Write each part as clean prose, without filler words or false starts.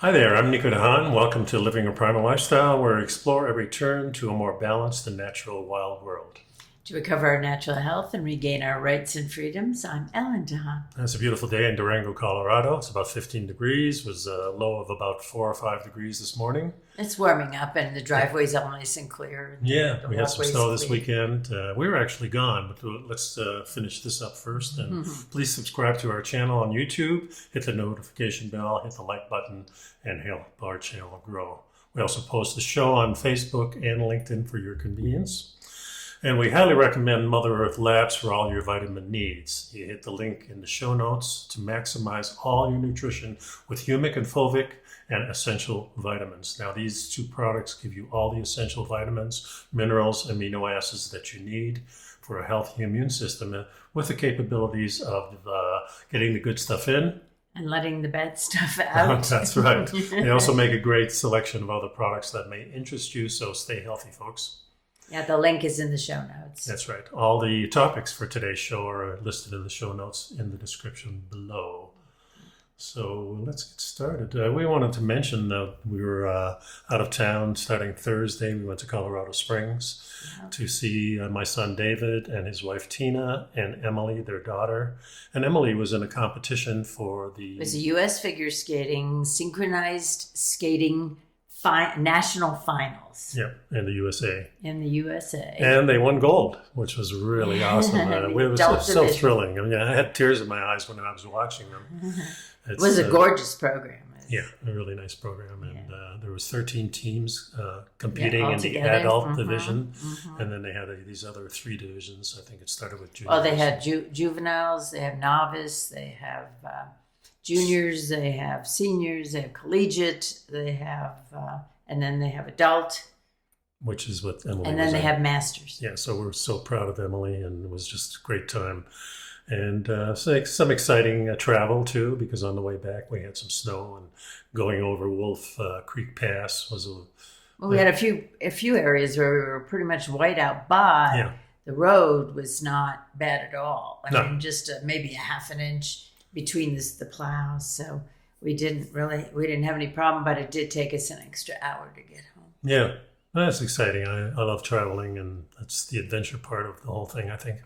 Hi there, I'm nicodehaan. Welcome to Living a Primal Lifestyle, where we explore every turn to a more balanced and natural wild world. To recover our natural health and regain our rights and freedoms, I'm Ellen Dahan. It's a beautiful day in Durango, Colorado. It's about 15 degrees. It was a low of about 4 or 5 degrees this morning. It's warming up and the driveway's all nice and clear. And Yeah, we had some snow this clean. weekend. We were actually gone, but let's finish this up first. And please subscribe to our channel on YouTube, hit the notification bell, hit the like button, and help our channel grow. We also post the show on Facebook and LinkedIn for your convenience. And we highly recommend Mother Earth Labs for all your vitamin needs. You hit the link in the show notes to maximize all your nutrition with humic and fulvic and essential vitamins. Now, these two products give you all the essential vitamins, minerals, amino acids that you need for a healthy immune system with the capabilities of getting the good stuff in. And letting the bad stuff out. That's right. They also make a great selection of other products that may interest you, so stay healthy, folks. Yeah, the link is in the show notes. That's right. All the topics for today's show are listed in the show notes in the description below. So let's get started. We wanted to mention that we were out of town starting Thursday. We went to Colorado Springs to see my son David and his wife Tina and Emily, their daughter. And Emily was in a competition for It was a U.S. figure skating, synchronized skating national finals. Yep, in the USA. In the USA. And they won gold, which was really awesome. It was so thrilling. I mean, I had tears in my eyes when I was watching them. It was a gorgeous program. Yeah, a really nice program. And there was 13 teams competing in the together. adult division. And then they had these other 3 divisions. I think it started with juniors. Oh, they had juveniles, they have novice, they have juniors, they have seniors, they have collegiate, they have, and then they have adult. Which is what Emily And then was they in. have masters. Yeah, so we're so proud of Emily, and it was just a great time. And so some exciting travel, too, because on the way back we had some snow, and going over Wolf Creek Pass was Well, we had a few areas where we were pretty much white out, but the road was not bad at all. I mean, just maybe a half an inch between the plows, so we didn't have any problem, but it did take us an extra hour to get home. Yeah, that's exciting. I love traveling, and that's the adventure part of the whole thing, I think.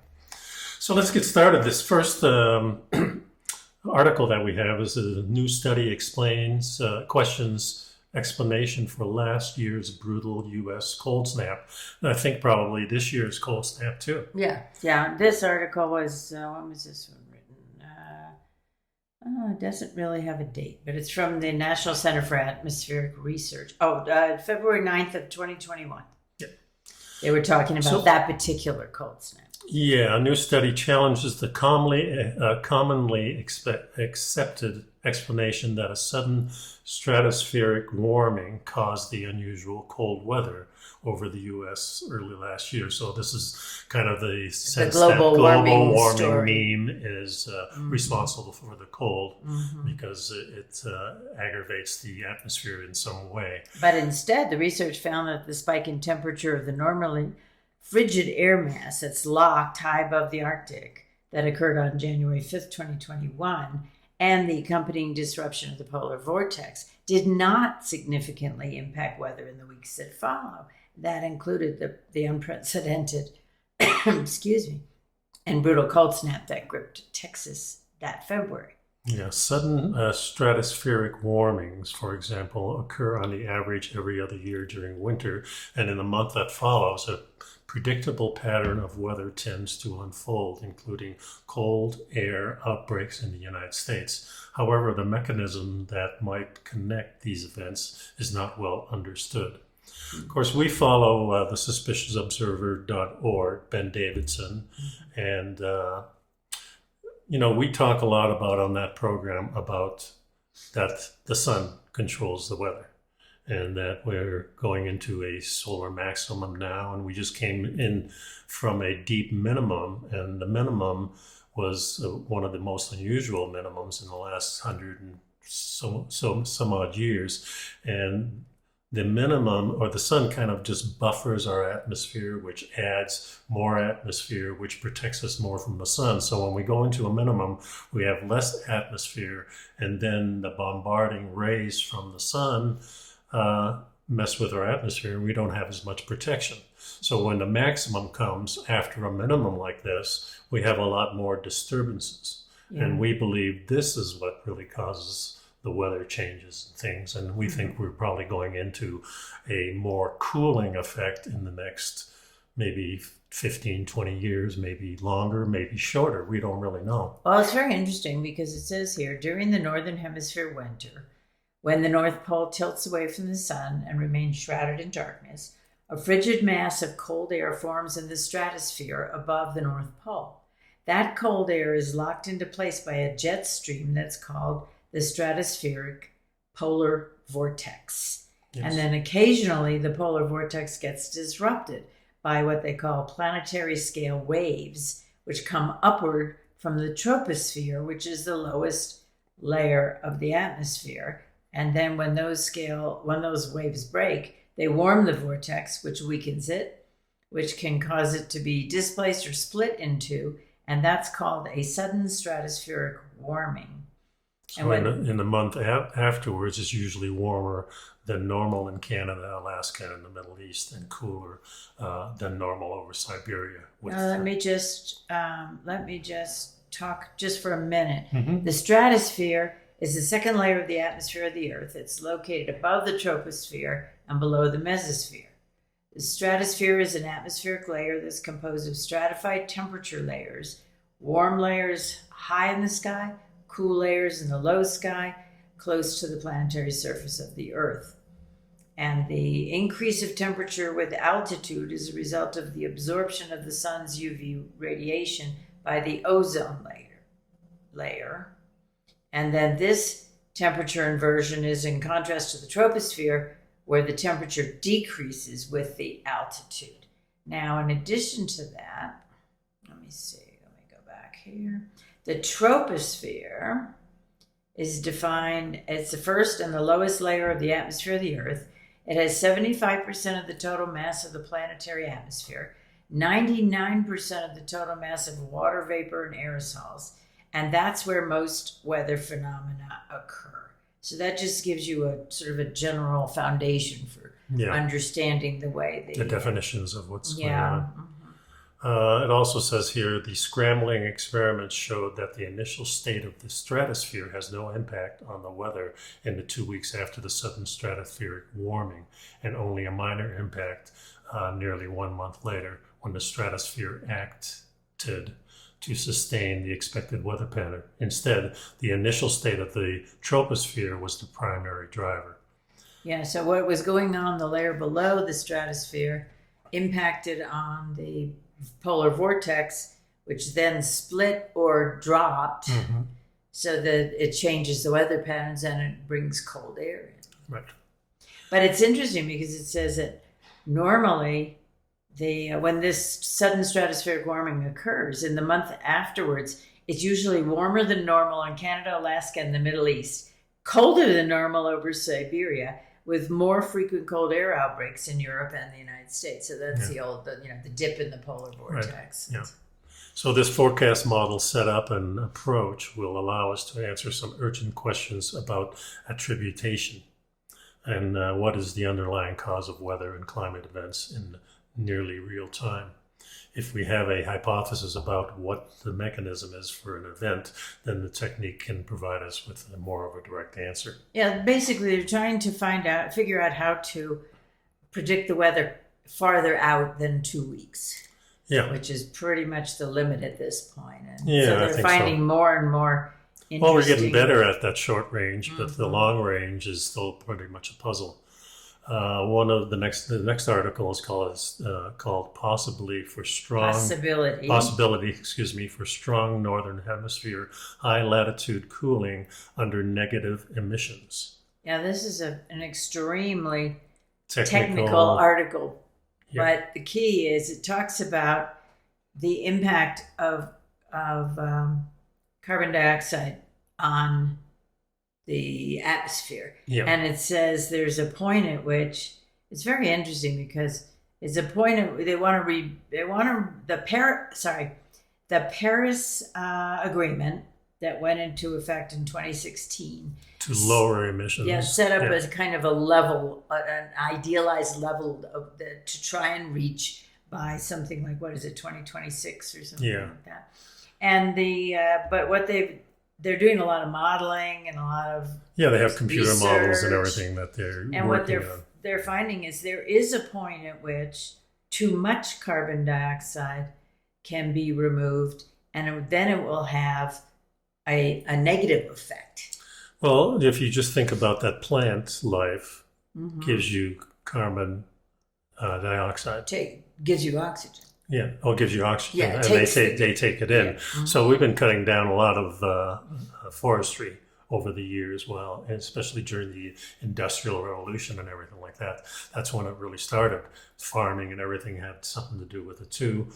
So let's get started. This first article that we have is a new study explains questions explanation for last year's brutal U.S. cold snap. And I think probably this year's cold snap too. Yeah. This article was, when was this one written? It doesn't really have a date, but it's from the National Center for Atmospheric Research. February 9th of 2021. Yeah. They were talking about that particular cold snap. Yeah, a new study challenges the commonly accepted explanation that a sudden stratospheric warming caused the unusual cold weather over the U.S. early last year. So this is kind of the sense that global warming meme is responsible for the cold because it aggravates the atmosphere in some way. But instead, the research found that the spike in temperature of the normally frigid air mass that's locked high above the Arctic that occurred on January 5th, 2021, and the accompanying disruption of the polar vortex did not significantly impact weather in the weeks that follow. That included the unprecedented, and brutal cold snap that gripped Texas that February. Yeah, sudden stratospheric warmings, for example, occur on the average every other year during winter, and in the month that follows, a predictable pattern of weather tends to unfold, including cold air outbreaks in the United States. However, the mechanism that might connect these events is not well understood. Of course, we follow the suspiciousobserver.org, Ben Davidson, and we talk a lot about on that program about that the sun controls the weather and that we're going into a solar maximum now. And we just came in from a deep minimum, and the minimum was one of the most unusual minimums in the last 100 and some odd years. And the minimum, or the sun kind of just buffers our atmosphere, which adds more atmosphere, which protects us more from the sun. So when we go into a minimum, we have less atmosphere, and then the bombarding rays from the sun mess with our atmosphere, and we don't have as much protection. So when the maximum comes after a minimum like this, we have a lot more disturbances. Yeah. And we believe this is what really causes the weather changes and things. And we think we're probably going into a more cooling effect in the next maybe 15, 20 years, maybe longer, maybe shorter. We don't really know. Well, it's very interesting because it says here, during the Northern Hemisphere winter, when the North Pole tilts away from the sun and remains shrouded in darkness, a frigid mass of cold air forms in the stratosphere above the North Pole. That cold air is locked into place by a jet stream that's called the stratospheric polar vortex. Yes. And then occasionally the polar vortex gets disrupted by what they call planetary scale waves, which come upward from the troposphere, which is the lowest layer of the atmosphere. And then when those waves break, they warm the vortex, which weakens it, which can cause it to be displaced or split into, and that's called a sudden stratospheric warming. So in the month afterwards, it's usually warmer than normal in Canada, Alaska, and the Middle East, and cooler than normal over Siberia. Let me just talk just for a minute. Mm-hmm. The stratosphere is the second layer of the atmosphere of the Earth. It's located above the troposphere and below the mesosphere. The stratosphere is an atmospheric layer that's composed of stratified temperature layers, warm layers high in the sky, cool layers in the low sky, close to the planetary surface of the Earth. And the increase of temperature with altitude is a result of the absorption of the sun's UV radiation by the ozone layer. And then this temperature inversion is in contrast to the troposphere, where the temperature decreases with the altitude. Now, in addition to that, let me go back here. The troposphere is defined as the first and the lowest layer of the atmosphere of the Earth. It has 75% of the total mass of the planetary atmosphere, 99% of the total mass of water vapor and aerosols, and that's where most weather phenomena occur. So that just gives you a sort of a general foundation for understanding the way the definitions of what's going on. Mm-hmm. It also says here, the scrambling experiments showed that the initial state of the stratosphere has no impact on the weather in the 2 weeks after the sudden stratospheric warming, and only a minor impact nearly 1 month later when the stratosphere acted to sustain the expected weather pattern. Instead, the initial state of the troposphere was the primary driver. Yeah, so what was going on the layer below the stratosphere impacted on the polar vortex, which then split or dropped, so that it changes the weather patterns and it brings cold air in. Right. But it's interesting because it says that normally when this sudden stratospheric warming occurs, in the month afterwards, it's usually warmer than normal in Canada, Alaska, and the Middle East, colder than normal over Siberia, with more frequent cold air outbreaks in Europe and the United States. So that's the dip in the polar vortex. Right. Yeah. So this forecast model setup and approach will allow us to answer some urgent questions about attribution and what is the underlying cause of weather and climate events in nearly real time. If we have a hypothesis about what the mechanism is for an event, then the technique can provide us with more of a direct answer. Yeah, basically they're trying to figure out how to predict the weather farther out than 2 weeks. Yeah. Which is pretty much the limit at this point. And so they're finding more and more interesting. Well, we're getting better at that short range, but the long range is still pretty much a puzzle. One of the next article is called Possibility for Strong Northern Hemisphere High Latitude Cooling Under Negative Emissions. Yeah, this is an extremely technical article, but the key is it talks about the impact of carbon dioxide on the atmosphere. Yeah. And it says there's a point at which it's very interesting because it's a point at the Paris Agreement that went into effect in 2016 to lower emissions. Yeah, set up as kind of a level, an idealized level to try and reach by something like, what is it, 2026 or something like that. And but what they're doing a lot of modeling and a lot of they have computer research, models and everything that they're and working what on. They're finding is there is a point at which too much carbon dioxide can be removed, and then it will have a negative effect. Well, if you just think about that, plant life gives you carbon dioxide. Gives you oxygen. Yeah, gives you oxygen, Yeah, and they take it in. Yeah. So we've been cutting down a lot of forestry over the years, and especially during the Industrial Revolution and everything like that. That's when it really started. Farming and everything had something to do with it too.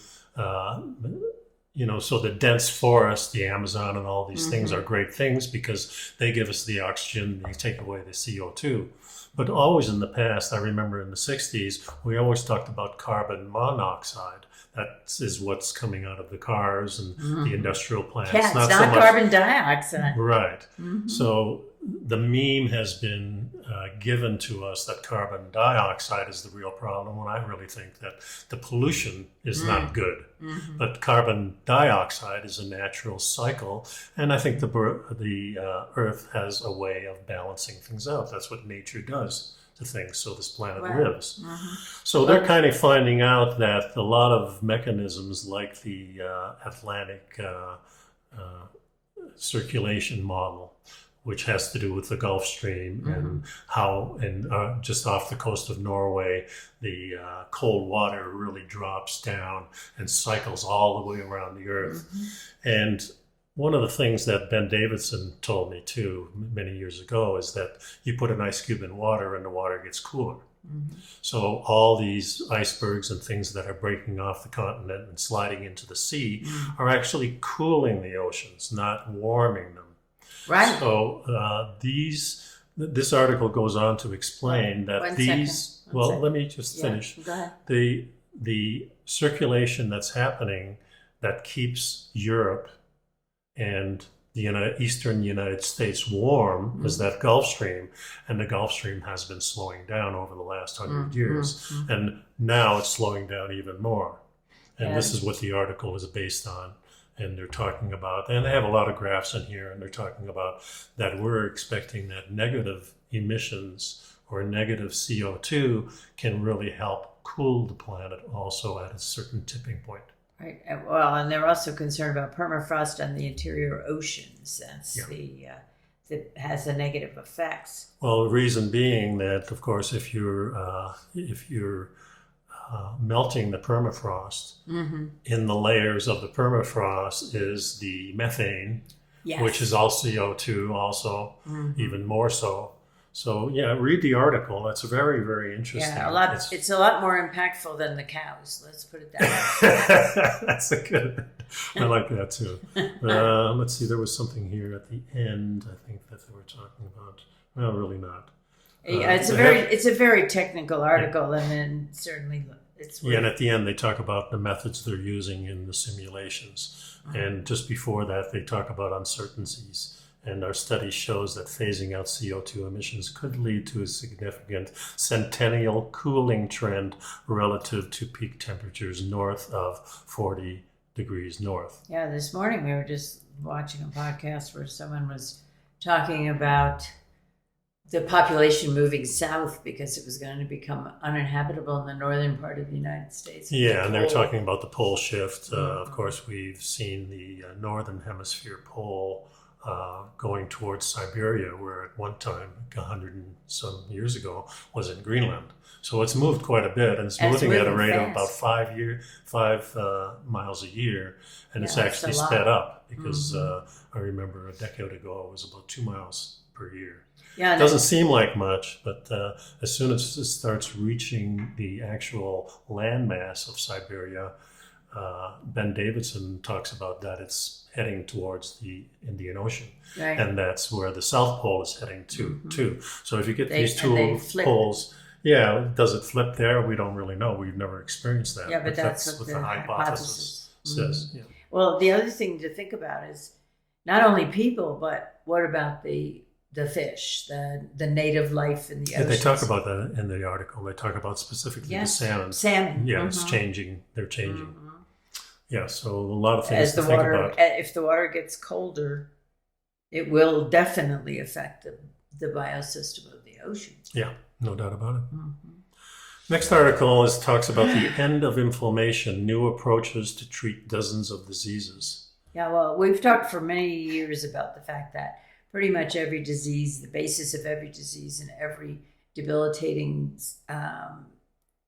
So the dense forest, the Amazon and all these things are great things because they give us the oxygen, they take away the CO2. But always in the past, I remember in the 60s, we always talked about carbon monoxide. That is what's coming out of the cars and the industrial plants. Yeah, it's not so much carbon dioxide. Right. So the meme has been given to us that carbon dioxide is the real problem, when I really think that the pollution is not good. But carbon dioxide is a natural cycle, and I think the Earth has a way of balancing things out. That's what nature does to things, so this planet lives. So they're kind of finding out that a lot of mechanisms like the Atlantic circulation model, which has to do with the Gulf Stream and how, just off the coast of Norway, the cold water really drops down and cycles all the way around the Earth. And one of the things that Ben Davidson told me too many years ago is that you put an ice cube in water and the water gets cooler. So all these icebergs and things that are breaking off the continent and sliding into the sea are actually cooling the oceans, not warming them. Right. So this article goes on to explain that let me just finish. Go ahead. The circulation that's happening that keeps Europe and the eastern United States warm is that Gulf Stream, and the Gulf Stream has been slowing down over the last 100 years, and now it's slowing down even more. And this is what the article is based on. And they're talking about, and they have a lot of graphs in here, and they're talking about that we're expecting that negative emissions or negative CO2 can really help cool the planet also at a certain tipping point. Right. Well, and they're also concerned about permafrost on the interior oceans. That's that has the negative effects. Well, the reason being that, of course, if you're melting the permafrost, in the layers of the permafrost is the methane, which is all CO2 also, even more so. So read the article. That's very, very interesting. Yeah, it's a lot more impactful than the cows. Let's put it that way. That's a good. I like that too. Let's see. There was something here at the end. I think that they were talking about. Well, really not. It's a very technical article, and then certainly it's. And at the end they talk about the methods they're using in the simulations, and just before that they talk about uncertainties. And our study shows that phasing out CO2 emissions could lead to a significant centennial cooling trend relative to peak temperatures north of 40 degrees north. Yeah, this morning we were just watching a podcast where someone was talking about the population moving south because it was going to become uninhabitable in the northern part of the United States. Yeah, and they're talking about the pole shift. Of course, we've seen the northern hemisphere pole going towards Siberia, where at one time, 100 and some years ago, was in Greenland. So it's moved quite a bit, and it's moving at a rate of about 5 miles a year, and it's actually sped up because I remember a decade ago it was about 2 miles per year. Yeah, it doesn't seem like much, but as soon as it starts reaching the actual landmass of Siberia, Ben Davidson talks about that it's heading towards the Indian Ocean. Right. And that's where the South Pole is heading to, too. So if you get these and they two flip. poles, does it flip there? We don't really know. We've never experienced that. Yeah, but that's what the hypothesis says. Yeah. Well, the other thing to think about is not only people, but what about the fish, the native life in the ocean? They talk about that in the article. They talk about specifically the salmon. Salmon. Yeah, it's changing. They're changing. Yeah, so a lot of things As the to think water, about. if the water gets colder, it will definitely affect the biosystem of the ocean. Yeah, no doubt about it. Next article talks about the end of inflammation, new approaches to treat dozens of diseases. Yeah, well, we've talked for many years about the fact that pretty much every disease, the basis of every disease and every debilitating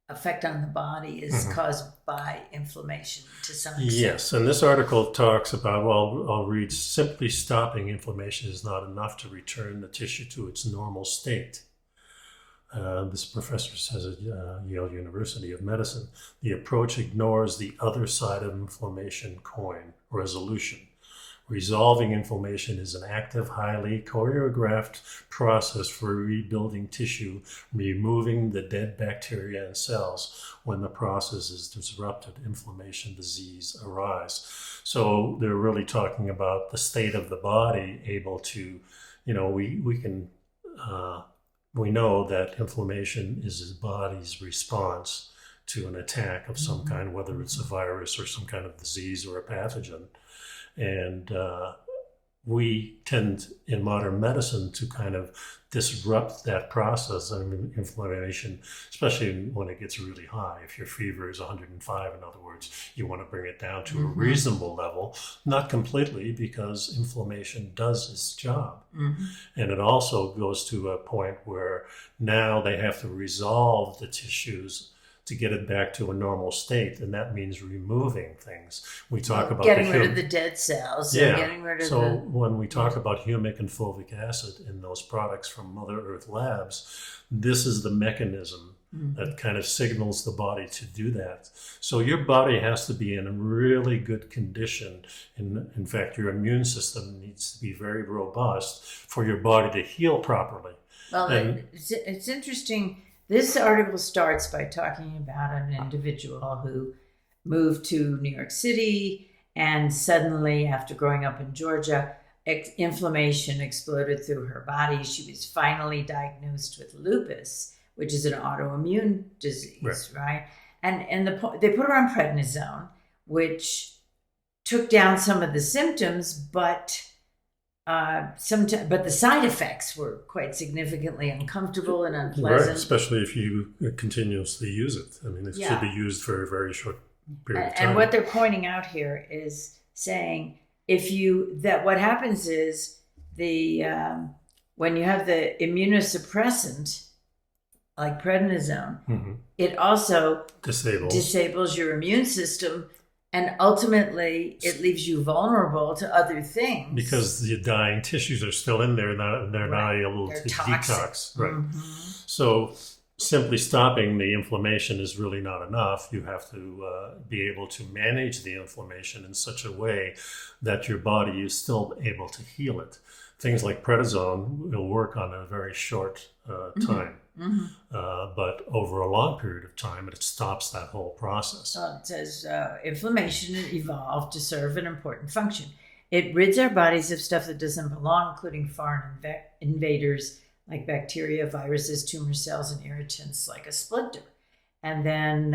effect on the body is caused by inflammation to some extent. Yes, and this article talks about, well, I'll read, simply stopping inflammation is not enough to return the tissue to its normal state. This professor says at Yale University of Medicine, the approach ignores the other side of inflammation coin, resolution. Resolving inflammation is an active, highly choreographed process for rebuilding tissue, removing the dead bacteria and cells. When the process is disrupted, inflammation, disease arise. So they're really talking about the state of the body, able to, we know that inflammation is the body's response to an attack of some kind, whether it's a virus or some kind of disease or a pathogen. And we tend in modern medicine to kind of disrupt that process of inflammation, especially when it gets really high. If your fever is 105, in other words, you want to bring it down to a reasonable level, not completely, because inflammation does its job. And it also goes to a point where now they have to resolve the tissues to get it back to a normal state, and that means removing things. We talk about getting rid of the dead cells. Yeah. And getting rid of when we talk about humic and fulvic acid in those products from Mother Earth Labs, this is the mechanism that kind of signals the body to do that. So your body has to be in a really good condition. In fact, your immune system needs to be very robust for your body to heal properly. Well, it's interesting. This article starts by talking about an individual who moved to New York City, and suddenly, after growing up in Georgia, inflammation exploded through her body. She was finally diagnosed with lupus, which is an autoimmune disease, right? And they put her on prednisone, which took down some of the symptoms, but the side effects were quite significantly uncomfortable and unpleasant. Right, especially if you continuously use it. I mean, it should be used for a very short period of time. And what they're pointing out here is saying what happens is when you have the immunosuppressant like prednisone, it also disables your immune system. And ultimately, it leaves you vulnerable to other things. Because the dying tissues are still in there, and they're not able to detox. Right. So simply stopping the inflammation is really not enough. You have to be able to manage the inflammation in such a way that your body is still able to heal it. Things like prednisone will work on a very short time. But over a long period of time, it stops that whole process. So it says inflammation evolved to serve an important function. It rids our bodies of stuff that doesn't belong, including foreign invaders like bacteria, viruses, tumor cells, and irritants like a splinter. And then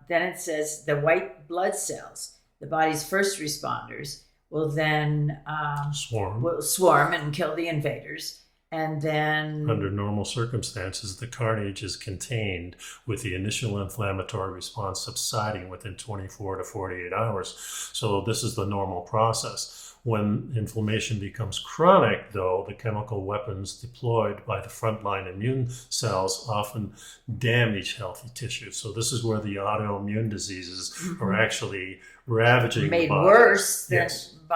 it says the white blood cells, the body's first responders, will then swarm and kill the invaders. And then, under normal circumstances, the carnage is contained, with the initial inflammatory response subsiding within 24 to 48 hours. So this is the normal process. When inflammation becomes chronic, though, the chemical weapons deployed by the frontline immune cells often damage healthy tissue. So this is where the autoimmune diseases are actually ravaging the body. Made worse than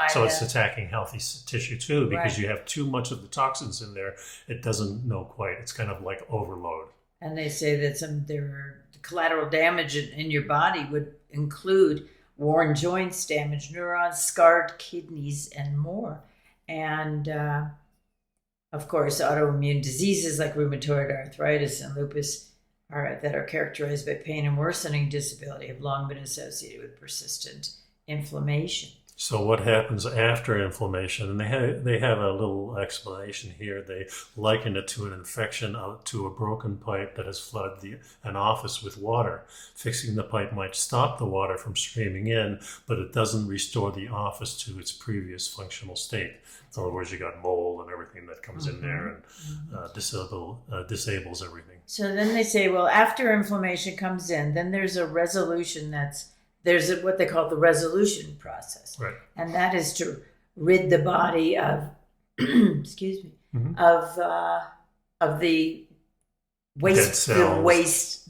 So it's attacking healthy tissue too, because you have too much of the toxins in there. It doesn't know quite. It's kind of like overload. And they say that the collateral damage in your body would include worn joints, damaged neurons, scarred kidneys, and more. And of course, autoimmune diseases like rheumatoid arthritis and lupus that are characterized by pain and worsening disability have long been associated with persistent inflammation. So what happens after inflammation? And they have a little explanation here. They liken it to an infection to a broken pipe that has flooded an office with water. Fixing the pipe might stop the water from streaming in, but it doesn't restore the office to its previous functional state. In other words, you got mold and everything that comes in there and disables everything. So then they say, well, after inflammation comes in, then there's a resolution there's what they call the resolution process. Right. And that is to rid the body of, excuse me, of the waste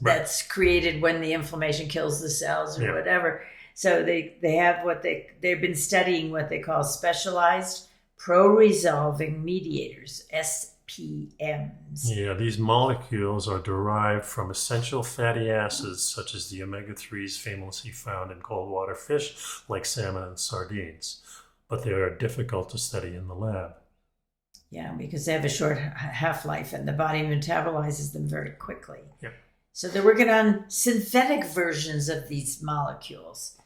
that's created when the inflammation kills the cells or whatever. So they have they've been studying what they call specialized pro-resolving mediators, SPMs. Yeah, these molecules are derived from essential fatty acids such as the omega-3s famously found in cold water fish like salmon and sardines, but they are difficult to study in the lab. Yeah, because they have a short half-life and the body metabolizes them very quickly. Yeah. So they're working on synthetic versions of these molecules,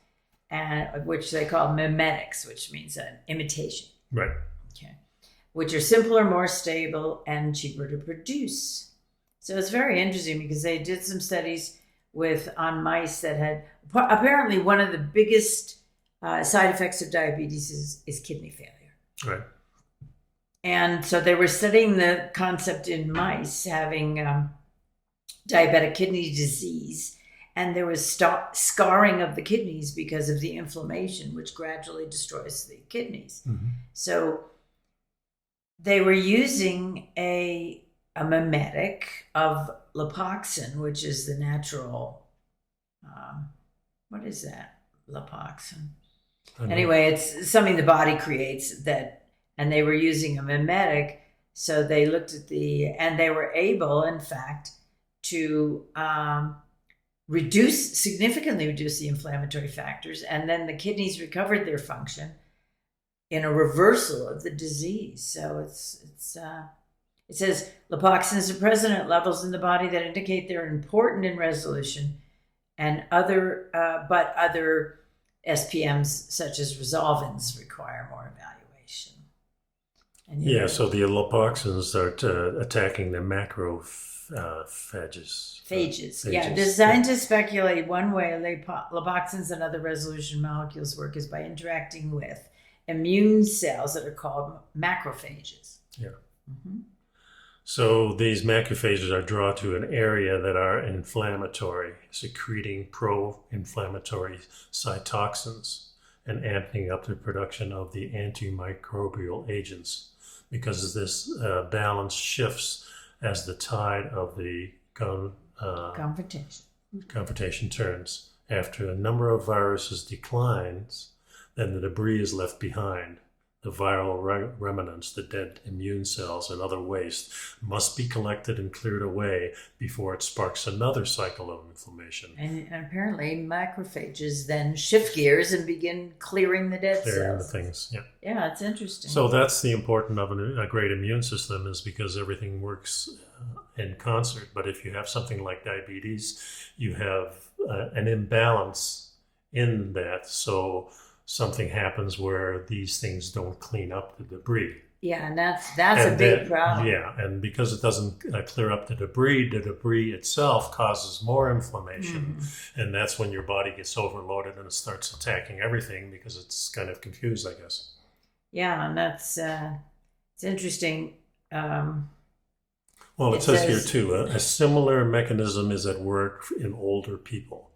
and which they call mimetics, which means an imitation. Right. Okay. Which are simpler, more stable, and cheaper to produce. So it's very interesting because they did some studies on mice that had apparently one of the biggest side effects of diabetes is kidney failure. Right. And so they were studying the concept in mice having diabetic kidney disease, and there was scarring of the kidneys because of the inflammation, which gradually destroys the kidneys. Mm-hmm. So they were using a mimetic of lipoxin, which is the natural, what is that? Lipoxin. Anyway, it's something the body creates and they were using a mimetic. So they looked at and they were able, in fact, to significantly reduce the inflammatory factors. And then the kidneys recovered their function in a reversal of the disease. So it says lipoxins are present at levels in the body that indicate they're important in resolution, and other SPMs such as resolvins require more evaluation. And so the lipoxins are attacking the macrophages. Phages. Yeah, designed to speculate one way lipoxins and other resolution molecules work is by interacting with immune cells that are called macrophages. Yeah. Mm-hmm. So these macrophages are drawn to an area that are inflammatory, secreting pro-inflammatory cytoxins and amping up the production of the antimicrobial agents. Because this balance shifts as the tide of the confrontation turns. After a number of viruses declines, then the debris is left behind. The viral remnants, the dead immune cells, and other waste must be collected and cleared away before it sparks another cycle of inflammation. And apparently macrophages then shift gears and begin clearing the dead cells. Clearing the things, yeah. Yeah, it's interesting. So that's the importance of a great immune system, is because everything works in concert. But if you have something like diabetes, you have an imbalance in that. So something happens where these things don't clean up the debris. Yeah, and that's a big problem. Yeah, and because it doesn't clear up the debris itself causes more inflammation. Mm-hmm. And that's when your body gets overloaded and it starts attacking everything because it's kind of confused, I guess. Yeah, and that's it's interesting. Well, it says here too, a similar mechanism is at work in older people.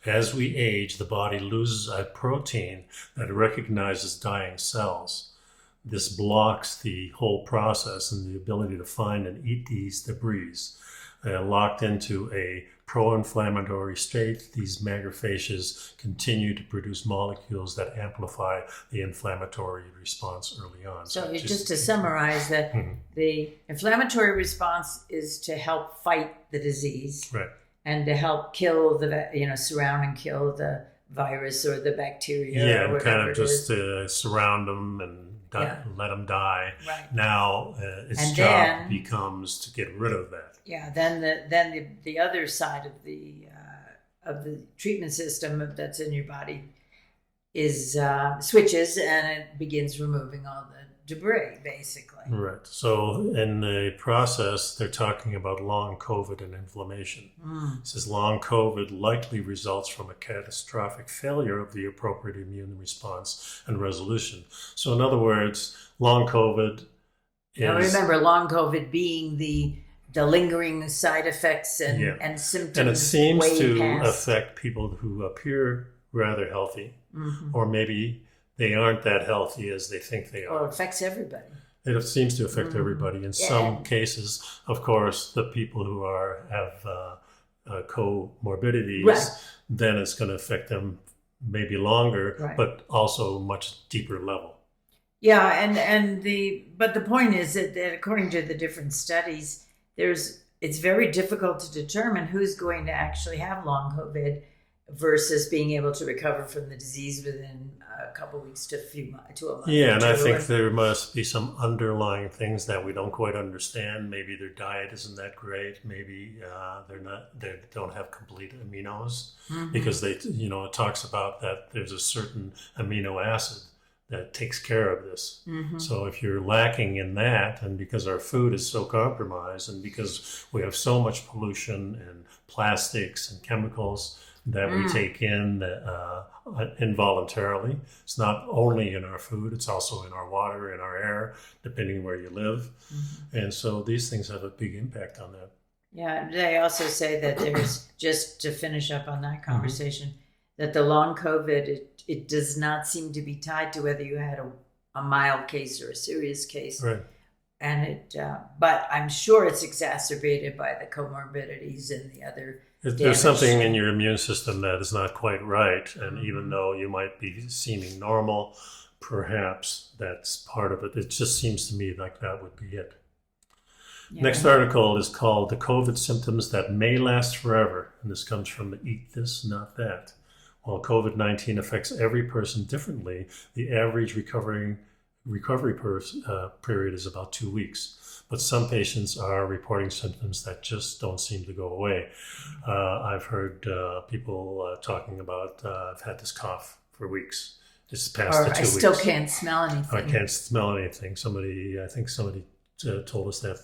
As we age, the body loses a protein that recognizes dying cells. This blocks the whole process and the ability to find and eat these debris. Locked into a pro-inflammatory state, these macrophages continue to produce molecules that amplify the inflammatory response early on. So just to summarize, that the inflammatory response is to help fight the disease. Right. And to help kill surround and kill the virus or the bacteria. Yeah, or and kind whatever of it just is. surround them and Yeah. let them die. Right. Now its And job then- becomes to get rid of that. Yeah. Then the other side of the treatment system that's in your body is switches, and it begins removing all the debris, basically. Right. So in the process, they're talking about long COVID and inflammation. It says long COVID likely results from a catastrophic failure of the appropriate immune response and resolution. So in other words, long COVID is... Now remember, long COVID being the lingering side effects and, Yeah. and symptoms. And it seems way to past. affect people who appear rather healthy, Mhm. or maybe they aren't that healthy as they think they Well, are. it affects everybody. It seems to affect everybody. In some cases, of course, the people who have comorbidities, Right. then it's going to affect them maybe longer, Right. but also much deeper level. Yeah, but the point is that according to the different studies, it's very difficult to determine who's going to actually have long COVID versus being able to recover from the disease within a couple of weeks to a month. Yeah, and I or two. think there must be some underlying things that we don't quite understand. Maybe their diet isn't that great. Maybe they don't have complete aminos, because it talks about that there's a certain amino acid that takes care of this. So if you're lacking in that, and because our food is so compromised, and because we have so much pollution and plastics and chemicals that we take in involuntarily, it's not only in our food, it's also in our water, in our air, depending where you live. And so these things have a big impact on that. Yeah, they also say that there's, just to finish up on that conversation, that the long COVID, it does not seem to be tied to whether you had a mild case or a serious case. Right. And but I'm sure it's exacerbated by the comorbidities and the other There's damage. something in your immune system that is not quite right. And even though you might be seeming normal, perhaps that's part of it. It just seems to me like that would be it. Yeah. Next article is called The COVID Symptoms That May Last Forever. And this comes from the Eat This, Not That. While COVID-19 affects every person differently, the average recovery period is about 2 weeks. But some patients are reporting symptoms that just don't seem to go away. I've heard people talking about, I've had this cough for weeks. It's past the 2 I weeks. still can't smell anything. I can't smell anything. I think somebody told us that.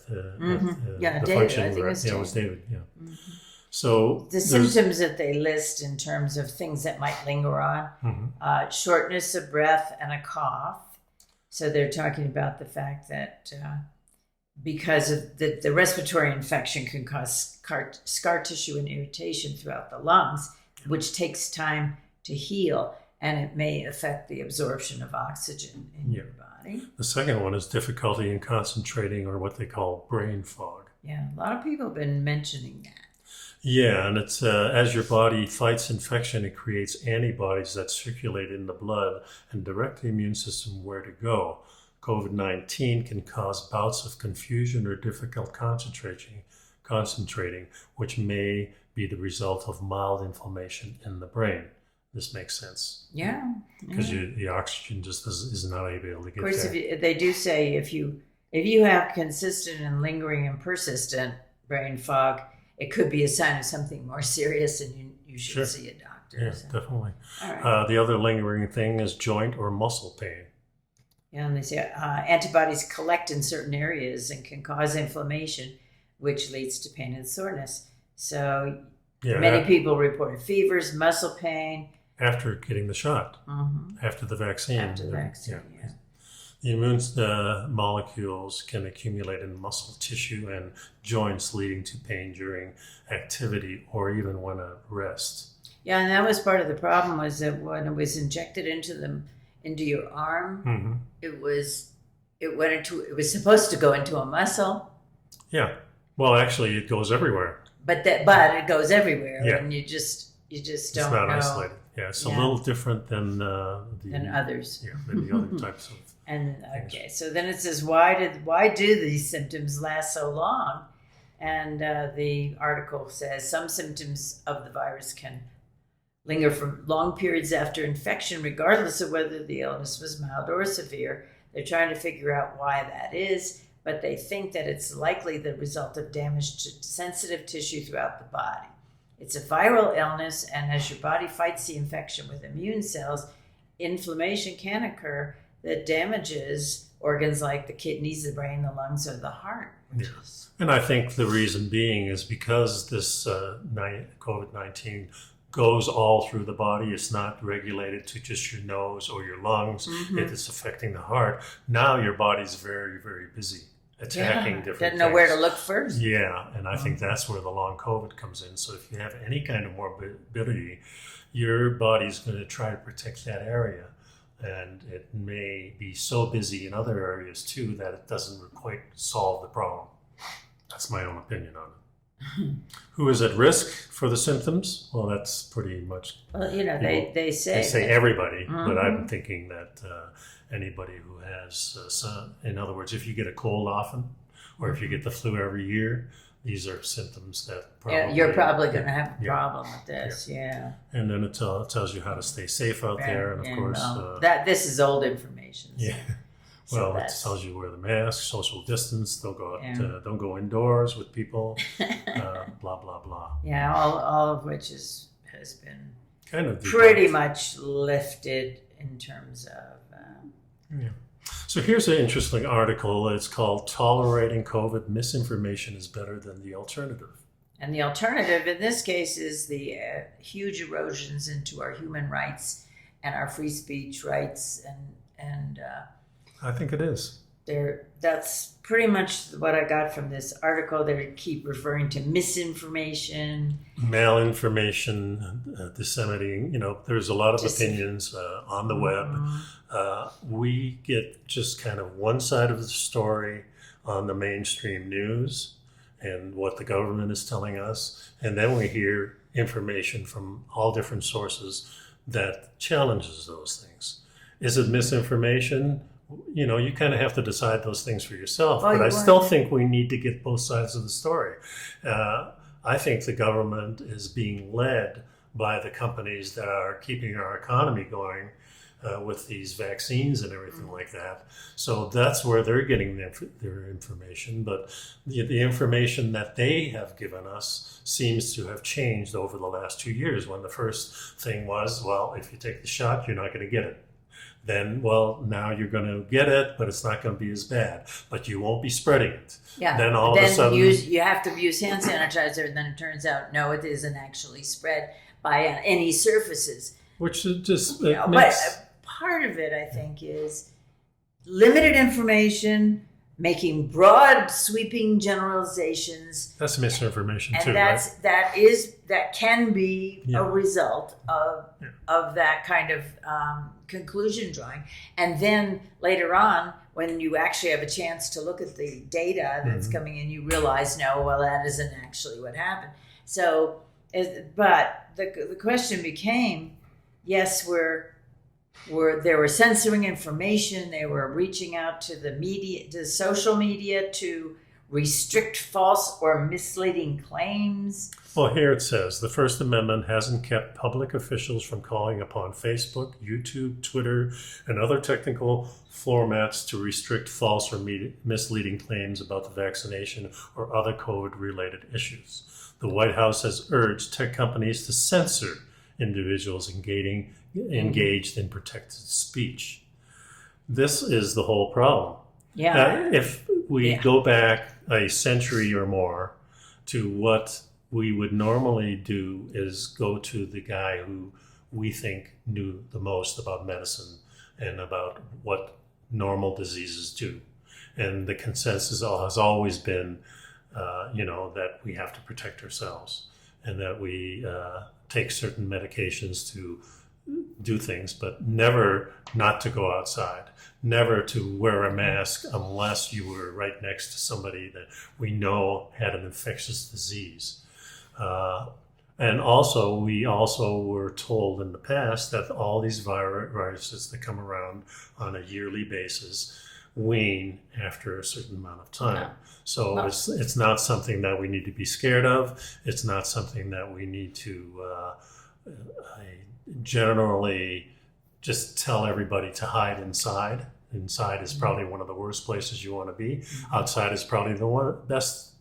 Yeah, the David, function I think it was it was David. David. Yeah. So The symptoms that they list in terms of things that might linger on, shortness of breath and a cough. So they're talking about the fact that because of the respiratory infection can cause scar tissue and irritation throughout the lungs, which takes time to heal, and it may affect the absorption of oxygen in your body. The second one is difficulty in concentrating, or what they call brain fog. Yeah, a lot of people have been mentioning that. Yeah, and it's as your body fights infection, it creates antibodies that circulate in the blood and direct the immune system where to go. COVID-19 can cause bouts of confusion or difficult concentrating, which may be the result of mild inflammation in the brain. This makes sense. Yeah. Because the oxygen just is not able to get Of course, there. they do say if you have consistent and lingering and persistent brain fog, it could be a sign of something more serious, and you should see a doctor. Yeah, So. definitely. All right. The other lingering thing is joint or muscle pain. Yeah, and they say antibodies collect in certain areas and can cause inflammation, which leads to pain and soreness. So many people reported fevers, muscle pain. After getting the shot, after the vaccine. After the vaccine, yeah. The immune molecules can accumulate in muscle tissue and joints, leading to pain during activity or even when at rest. Yeah, and that was part of the problem, was that when it was injected into your arm, it was supposed to go into a muscle. Yeah. Well, actually, it goes everywhere. But it goes everywhere, Yeah. and you just don't know. It's not isolated. Yeah, it's a little different than than others. Yeah, than the other types of. And okay, so then it says, why do these symptoms last so long? And the article says some symptoms of the virus can linger for long periods after infection, regardless of whether the illness was mild or severe. They're trying to figure out why that is, but they think that it's likely the result of damage to sensitive tissue throughout the body. It's a viral illness, and as your body fights the infection with immune cells, inflammation can occur that damages organs like the kidneys, the brain, the lungs, or the heart. Yes. And I think the reason being is because this COVID-19 goes all through the body. It's not regulated to just your nose or your lungs. It is affecting the heart. Now your body's very, very busy attacking different Doesn't know things. where to look first. Yeah, and I think that's where the long COVID comes in. So if you have any kind of morbidity, your body's going to try to protect that area. And it may be so busy in other areas too that it doesn't quite solve the problem. That's my own opinion on it. Who is at risk for the symptoms? Well, that's pretty much. Well, they say everybody, but I'm thinking that anybody who has, in other words, if you get a cold often, or if you get the flu every year, these are symptoms that probably you're probably going to have a problem with this. Yeah. And then it tells you how to stay safe out there, and of course, this is old information. So. Yeah. Well, it tells you wear the mask, social distance. Don't go out. Don't go indoors with people. Blah blah blah. Yeah, all of which has been kind of pretty much lifted in terms of. Yeah. So here's an interesting article. It's called "Tolerating COVID Misinformation is Better Than the Alternative." And the alternative in this case is the huge erosions into our human rights and our free speech rights, and I think it is. That's pretty much what I got from this article. They keep referring to misinformation, malinformation, disseminating. There's a lot of opinions on the web. We get just kind of one side of the story on the mainstream news and what the government is telling us, and then we hear information from all different sources that challenges those things. Is it misinformation? You kind of have to decide those things for yourself. But I still think we need to get both sides of the story. I think the government is being led by the companies that are keeping our economy going with these vaccines and everything like that. So that's where they're getting their information. But the information that they have given us seems to have changed over the last 2 years, when the first thing was, well, if you take the shot, you're not going to get it. Then, well, now you're going to get it, but it's not going to be as bad. But you won't be spreading it. Yeah. Then all of a sudden, you have to use hand sanitizer, and then it turns out, no, it isn't actually spread by any surfaces. Which is just But part of it, I think, is limited information, making broad, sweeping generalizations. That's misinformation and too, right? That can be a result of that kind of conclusion drawing. And then later on, when you actually have a chance to look at the data that's coming in, you realize, no, well, that isn't actually what happened. So, but the question became, yes, they were censoring information. They were reaching out to the media, to social media, to restrict false or misleading claims. Well, here it says, the First Amendment hasn't kept public officials from calling upon Facebook, YouTube, Twitter, and other technical formats to restrict false or misleading claims about the vaccination or other COVID-related issues. The White House has urged tech companies to censor individuals engaged in protected speech. This is the whole problem. Yeah. If we go back a century or more to what we would normally do is go to the guy who we think knew the most about medicine and about what normal diseases do. And the consensus has always been, that we have to protect ourselves and that we take certain medications to do things, but never not to go outside, never to wear a mask unless you were right next to somebody that we know had an infectious disease. And also, we also were told in the past that all these viruses that come around on a yearly basis wane after a certain amount of time. No. So it's not something that we need to be scared of. It's not something that we need to generally just tell everybody to hide inside. Inside is probably one of the worst places you want to be. Outside is probably the best.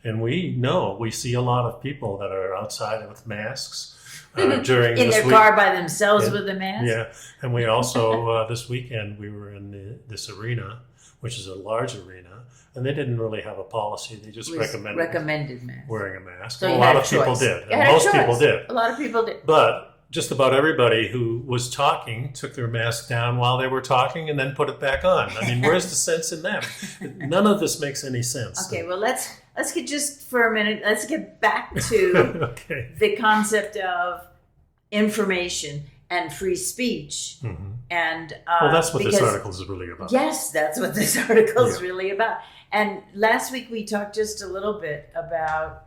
And we see a lot of people that are outside with masks during in this their week. car by themselves with a mask. Yeah, and we also this weekend we were in this arena, which is a large arena, and they didn't really have a policy. They just recommended masks. wearing a mask. So a lot of people did. And most people did. A lot of people did. But just about everybody who was talking took their mask down while they were talking and then put it back on. I mean, where's the sense in that? None of this makes any sense. Okay, well, let's get just for a minute, let's get back to the concept of information and free speech. Mm-hmm. And well, that's what this article is really about. Yes, that's what this article is really about. And last week we talked just a little bit about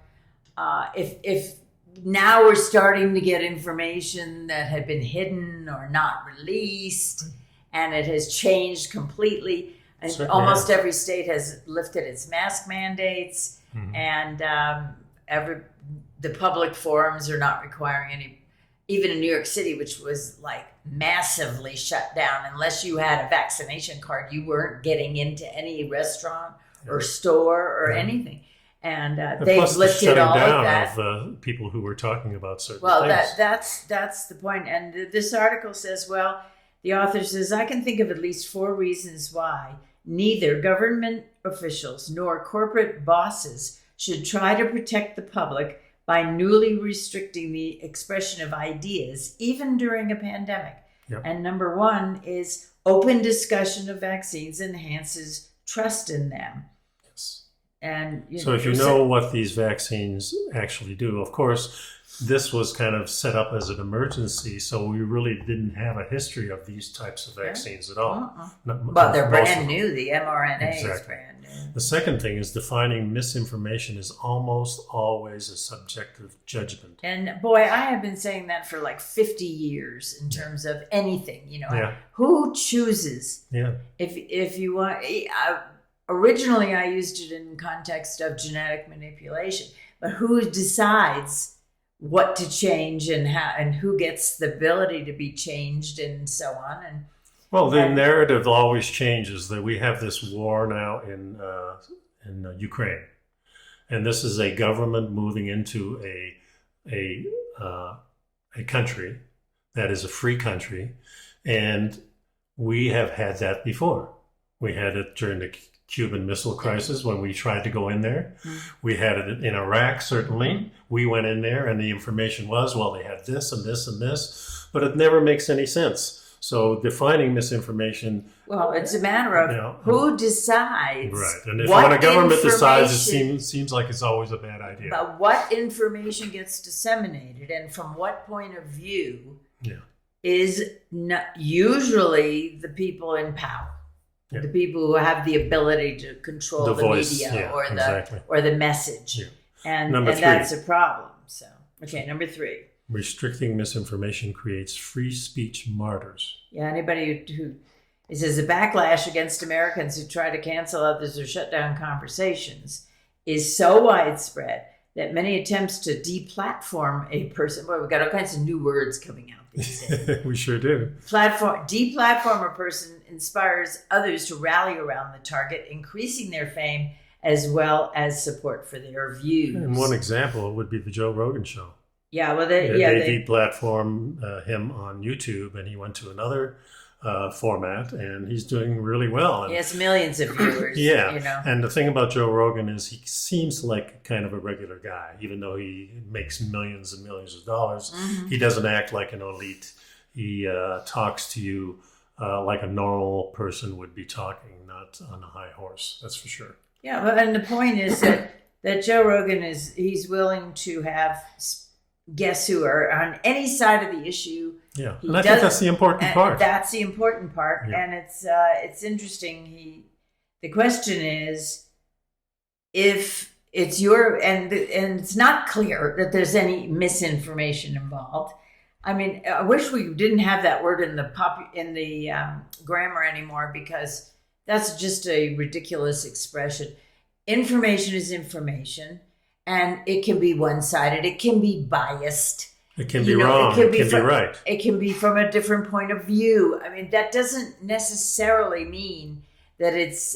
if now we're starting to get information that had been hidden or not released, and it has changed completely. And almost every state has lifted its mask mandates, and the public forums are not requiring any. Even in New York City, which was like massively shut down, unless you had a vaccination card, you weren't getting into any restaurant or store or anything. And they've lifted all of that. Of people who were talking about certain things. Well, that's the point. And this article says, well, the author says, I can think of at least 4 reasons why neither government officials nor corporate bosses should try to protect the public by newly restricting the expression of ideas, even during a pandemic. Yep. And number 1 is open discussion of vaccines enhances trust in them. And so if you know what these vaccines actually do, of course, this was kind of set up as an emergency, so we really didn't have a history of these types of vaccines at all. But they're brand new. The mRNA is brand new. The second thing is defining misinformation is almost always a subjective judgment. And boy, I have been saying that for like 50 years in terms of anything, who chooses? Yeah. If you want... Originally, I used it in context of genetic manipulation, but who decides what to change and how, and who gets the ability to be changed and so on? And the narrative always changes. That we have this war now in Ukraine, and this is a government moving into a country that is a free country, and we have had that before. We had it during the Cuban Missile Crisis when we tried to go in there. We had it in Iraq, certainly. We went in there and the information was, well, they had this and this and this, but it never makes any sense. So defining misinformation... Well, it's a matter of who decides. Right. And if when a government decides, it seems like it's always a bad idea. But what information gets disseminated and from what point of view is usually the people in power. Yeah. The people who have the ability to control the voice, media or the message. Yeah. And that's a problem. So, okay, number 3. Restricting misinformation creates free speech martyrs. Yeah, anybody who it says a backlash against Americans who try to cancel others or shut down conversations is so widespread that many attempts to deplatform a person. Boy, we've got all kinds of new words coming out these days. We sure do. Deplatform a person inspires others to rally around the target, increasing their fame as well as support for their views. And one example would be the Joe Rogan show. Yeah, well, they deplatformed him on YouTube, and he went to another format, and he's doing really well. And he has millions of viewers. And the thing about Joe Rogan is he seems like kind of a regular guy, even though he makes millions and millions of dollars. Mm-hmm. He doesn't act like an elite. He talks to you like a normal person would be talking, not on a high horse. That's for sure. Yeah, but and the point is that Joe Rogan he's willing to have guests who are on any side of the issue. Yeah, and I think that's the important part. That's the important part, and it's interesting. The question is, if it's and it's not clear that there's any misinformation involved. I mean, I wish we didn't have that word in the grammar anymore, because that's just a ridiculous expression. Information is information, and it can be one-sided. It can be biased. It can be wrong. It can be right. It can be from a different point of view. I mean, that doesn't necessarily mean that it's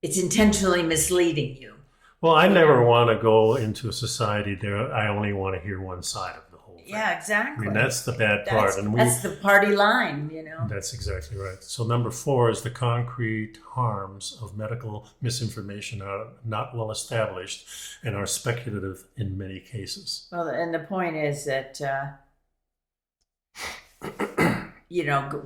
intentionally misleading you. Well, I never want to go into a society there. I only want to hear one side of the whole thing. Yeah, exactly. I mean, that's the bad part. That's the party line, That's exactly right. So number 4 is the concrete harms of medical misinformation are not well established and are speculative in many cases. Well, and the point is that,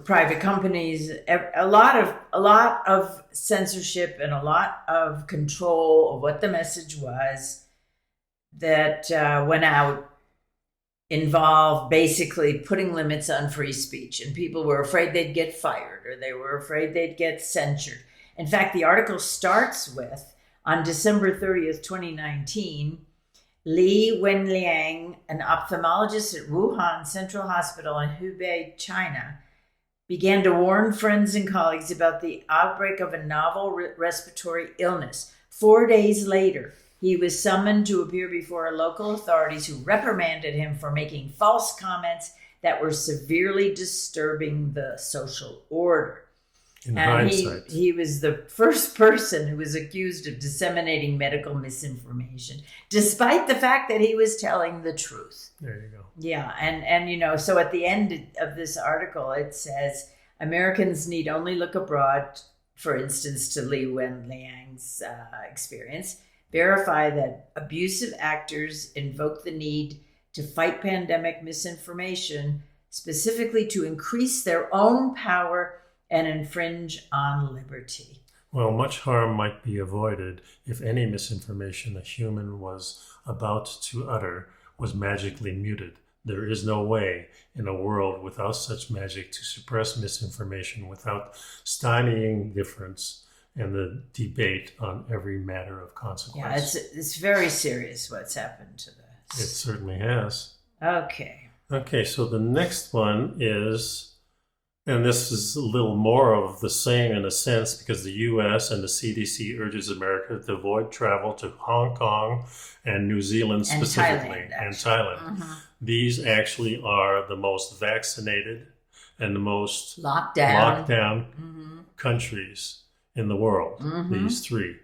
private companies, a lot of censorship and a lot of control of what the message was that went out involved basically putting limits on free speech, and people were afraid they'd get fired or they were afraid they'd get censored. In fact, the article starts with, on December 30th, 2019, Li Wenliang, an ophthalmologist at Wuhan Central Hospital in Hubei, China, began to warn friends and colleagues about the outbreak of a novel respiratory illness. 4 days later, he was summoned to appear before local authorities who reprimanded him for making false comments that were severely disturbing the social order. In hindsight, he was the first person who was accused of disseminating medical misinformation, despite the fact that he was telling the truth. There you go. Yeah, and so at the end of this article, it says, Americans need only look abroad, for instance, to Li Wenliang's experience, verify that abusive actors invoke the need to fight pandemic misinformation, specifically to increase their own power and infringe on liberty. Well, much harm might be avoided if any misinformation a human was about to utter was magically muted. There is no way in a world without such magic to suppress misinformation without stymieing difference and the debate on every matter of consequence. Yeah, it's very serious what's happened to this. It certainly has. Okay, so the next one is, and this is a little more of the same in a sense, because the U.S. and the CDC urges America to avoid travel to Hong Kong and New Zealand specifically, and Thailand. Mm-hmm. These actually are the most vaccinated and the most locked down countries in the world, these 3.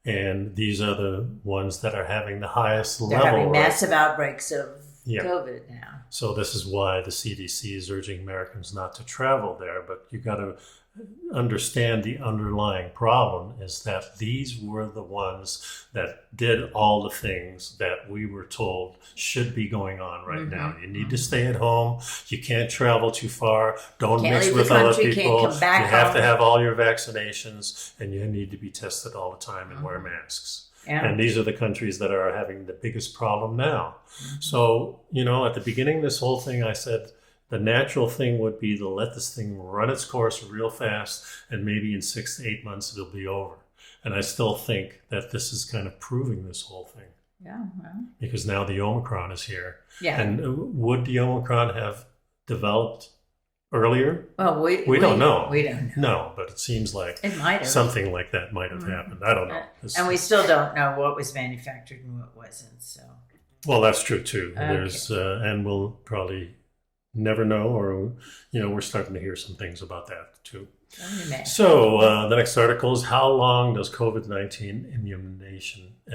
And these are the ones that are having the highest level. They're having massive outbreaks of COVID now. So this is why the CDC is urging Americans not to travel there. But you got to understand the underlying problem is that these were the ones that did all the things that we were told should be going on right now. You need to stay at home. You can't travel too far. Don't mix with other people. You have to have all your vaccinations, and you need to be tested all the time and wear masks. Yeah. And these are the countries that are having the biggest problem now. So, at the beginning of this whole thing, I said the natural thing would be to let this thing run its course real fast, and maybe in 6 to 8 months it'll be over. And I still think that this is kind of proving this whole thing. Yeah, well. Because now the Omicron is here. Yeah. And would the Omicron have developed earlier? Well, we don't know. We don't know. No, but it seems like it might have. Something like that might have happened. I don't know. And we still don't know what was manufactured and what wasn't. So. Well, that's true too. Okay. There's and we'll probably never know, or we're starting to hear some things about that too. So the next article is, how long does COVID-19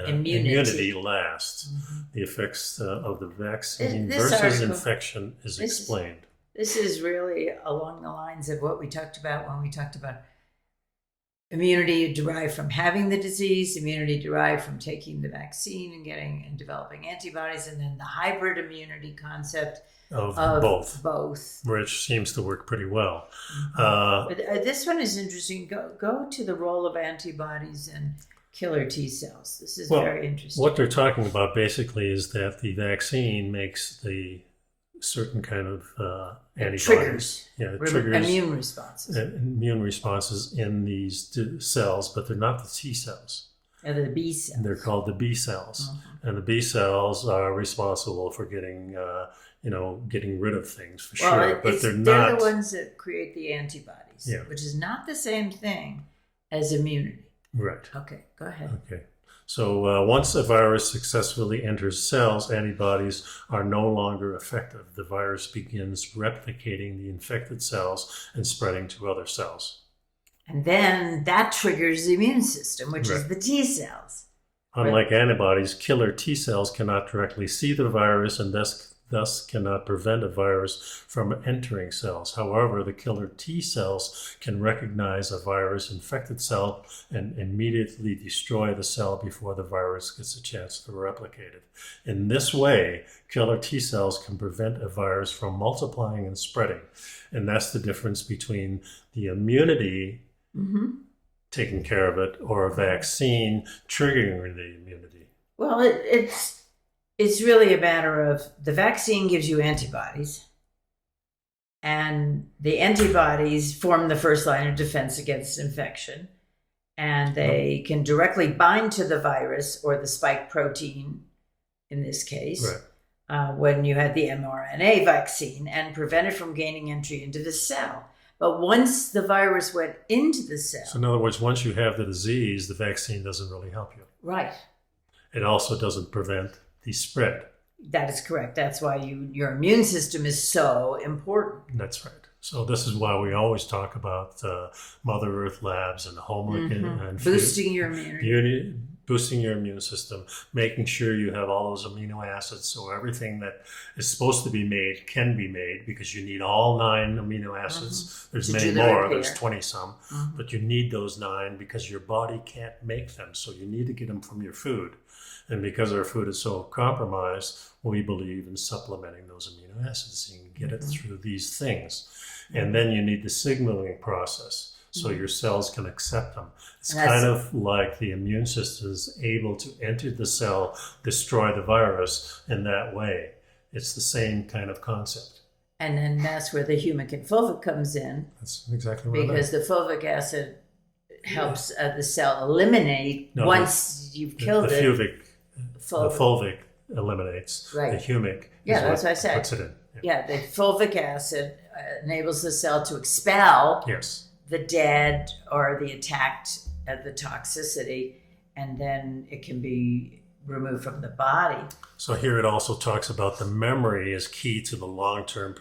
immunity last? The effects of the vaccine versus infection is explained. This is really along the lines of what we talked about when we talked about immunity derived from having the disease, immunity derived from taking the vaccine and developing antibodies, and then the hybrid immunity concept of both, which seems to work pretty well. But this one is interesting. Go to the role of antibodies and killer T cells. This is very interesting. What they're talking about basically is that the vaccine makes the certain kind of antibodies. Triggers immune responses in these cells, but they're not the T cells. They're the B cells. They're called the B cells. And the B cells are responsible for getting rid of things for sure. But they're the ones that create the antibodies, which is not the same thing as immunity. Right. Okay, go ahead. Okay. So once a virus successfully enters cells, antibodies are no longer effective. The virus begins replicating the infected cells and spreading to other cells. And then that triggers the immune system, which is Right. the T cells. Unlike antibodies, killer T cells cannot directly see the virus and thus cannot prevent a virus from entering cells. However, the killer T cells can recognize a virus-infected cell and immediately destroy the cell before the virus gets a chance to replicate it. In this way, killer T cells can prevent a virus from multiplying and spreading. And that's the difference between the immunity taking care of it or a vaccine triggering the immunity. Well, it's really a matter of the vaccine gives you antibodies, and the antibodies form the first line of defense against infection, and they can directly bind to the virus or the spike protein in this case. Right. When you had the mRNA vaccine, and prevent it from gaining entry into the cell. But once the virus went into the cell... So in other words, once you have the disease, the vaccine doesn't really help you. Right. It also doesn't prevent the spread. That is correct. That's why your immune system is so important. That's right. So this is why we always talk about Mother Earth labs and home and boosting your immunity. Boosting your immune system, making sure you have all those amino acids so everything that is supposed to be made can be made, because you need all 9 amino acids. There's many more, there's 20 some, but you need those 9 because your body can't make them. So you need to get them from your food. And because our food is so compromised, we believe in supplementing those amino acids so you can get it through these things. And then you need the signaling process so your cells can accept them. It's kind of like the immune system is able to enter the cell, destroy the virus in that way. It's the same kind of concept. And then that's where the humic and fulvic comes in. That's exactly right. Because the fulvic acid helps the cell eliminate once you've killed it. The fulvic eliminates. The humic that's what I said. Puts it in. Yeah, the fulvic acid enables the cell to expel the dead or the attacked the toxicity, and then it can be removed from the body. So here it also talks about the memory is key to the long-term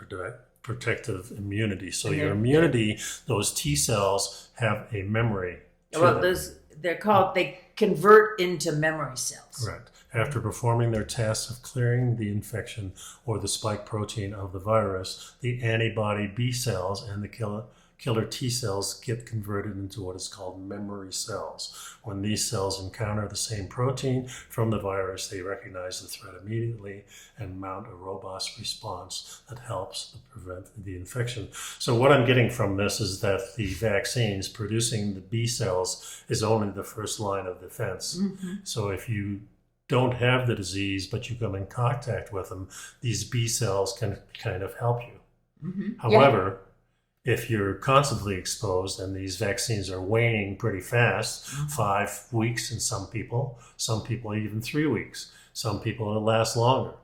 protective immunity. So your immunity, those T cells have a memory. Well, they convert into memory cells. Right. After performing their tasks of clearing the infection or the spike protein of the virus, the antibody B cells and the killer T cells get converted into what is called memory cells. When these cells encounter the same protein from the virus, they recognize the threat immediately and mount a robust response that helps prevent the infection. So what I'm getting from this is that the vaccines producing the B cells is only the first line of defense. So if you don't have the disease, but you come in contact with them, these B cells can kind of help you. However, if you're constantly exposed, and these vaccines are waning pretty fast, 5 weeks in some people even 3 weeks. Some people it'll last longer.